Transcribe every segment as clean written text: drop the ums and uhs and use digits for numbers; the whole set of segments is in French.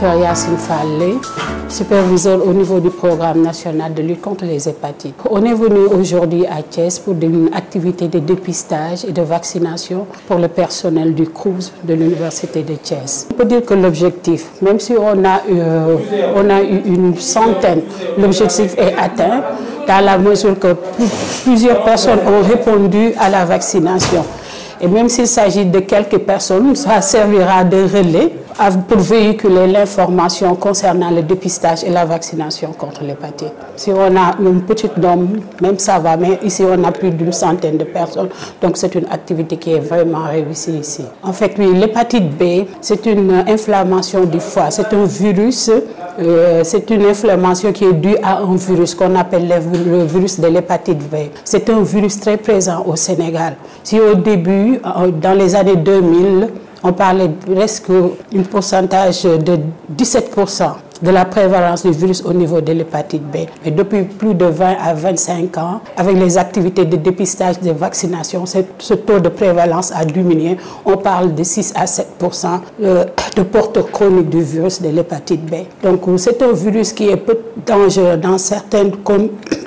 Dr Yacine Fall, superviseur au niveau du programme national de lutte contre les hépatites. On est venu aujourd'hui à Thiès pour une activité de dépistage et de vaccination pour le personnel du CROUS de l'Université de Thiès. On peut dire que l'objectif, même si on a eu une centaine, l'objectif est atteint dans la mesure que plusieurs personnes ont répondu à la vaccination. Et même s'il s'agit de quelques personnes, ça servira de relais pour véhiculer l'information concernant le dépistage et la vaccination contre l'hépatite. Si on a une petite nombre, même ça va, mais ici on a plus d'une centaine de personnes, donc c'est une activité qui est vraiment réussie ici. En fait, oui, l'hépatite B, c'est une inflammation du foie, c'est un virus, c'est une inflammation qui est due à un virus qu'on appelle le virus de l'hépatite B. C'est un virus très présent au Sénégal. Si au début, dans les années 2000, on parlait presque d'un pourcentage de 17% de la prévalence du virus au niveau de l'hépatite B. Mais depuis plus de 20 à 25 ans, avec les activités de dépistage, de vaccination, ce taux de prévalence a diminué. On parle de 6 à 7% de porteurs chroniques du virus de l'hépatite B. Donc c'est un virus qui est peu dangereux dans certaines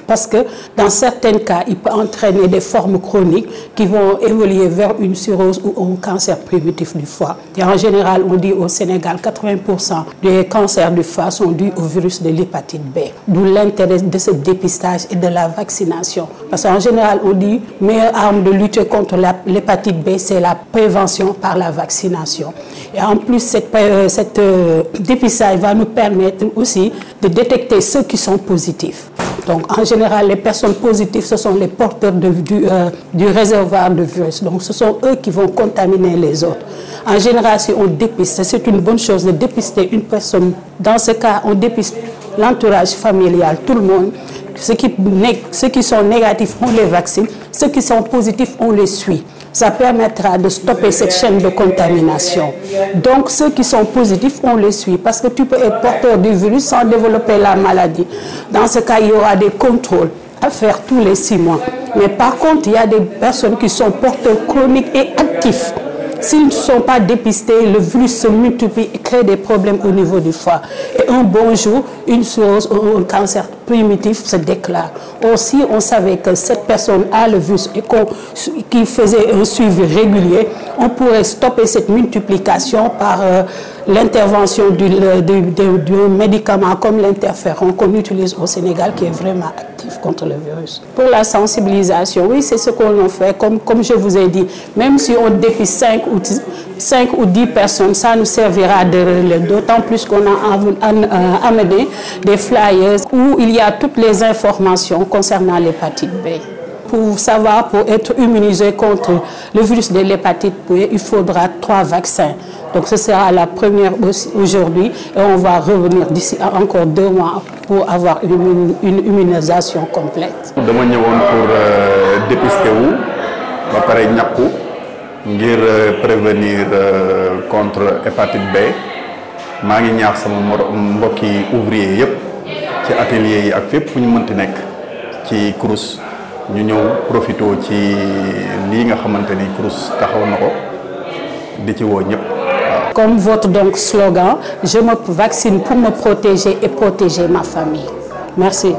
parce que dans certains cas, il peut entraîner des formes chroniques qui vont évoluer vers une cirrhose ou un cancer primitif du foie. Et en général, on dit au Sénégal, 80% des cancers du foie sont dus au virus de l'hépatite B. D'où l'intérêt de ce dépistage et de la vaccination. Parce qu'en général, on dit que la meilleure arme de lutter contre l'hépatite B, c'est la prévention par la vaccination. Et en plus, cette dépistage va nous permettre aussi de détecter ceux qui sont positifs. Donc, en général, les personnes positives, ce sont les porteurs du réservoir de virus. Donc, ce sont eux qui vont contaminer les autres. En général, si on dépiste, c'est une bonne chose de dépister une personne. Dans ce cas, on dépiste l'entourage familial, tout le monde. Ceux qui sont négatifs, on les vaccine. Ceux qui sont positifs, on les suit. Ça permettra de stopper cette chaîne de contamination. Donc, ceux qui sont positifs, on les suit parce que tu peux être porteur du virus sans développer la maladie. Dans ce cas, il y aura des contrôles à faire tous les 6 mois. Mais par contre, il y a des personnes qui sont porteurs chroniques et actifs. S'ils ne sont pas dépistés, le virus se multiplie et crée des problèmes au niveau du foie. Et un bon jour, une cirrhose ou un cancer primitif se déclare. Aussi, on savait que cette personne a le virus et qui faisait un suivi régulier, on pourrait stopper cette multiplication par l'intervention d'un médicament comme l'interféron qu'on utilise au Sénégal qui est vraiment actif contre le virus. Pour la sensibilisation, oui, c'est ce qu'on fait. Comme je vous ai dit, même si on dépiste 5 ou 10 personnes, ça nous servira de relais. D'autant plus qu'on a amené des flyers où il y a toutes les informations concernant l'hépatite B. Pour savoir, pour être immunisé contre le virus de l'hépatite B, il faudra 3 vaccins. Donc ce sera la première aujourd'hui et on va revenir d'ici encore 2 mois pour avoir une immunisation complète. Je suis venu pour dépister ngir prévenir contre l'hépatite B. Je ngi ñaax sama mbokki ouvrier yépp ci atelier yi ak fépp fu ñu mënti nekk ci CROUS ñu ñëw profité ci lii nga xamante ni CROUS taxaw na ko di ci woo ñëpp. Comme votre donc slogan, je me vaccine pour me protéger et protéger ma famille. Merci.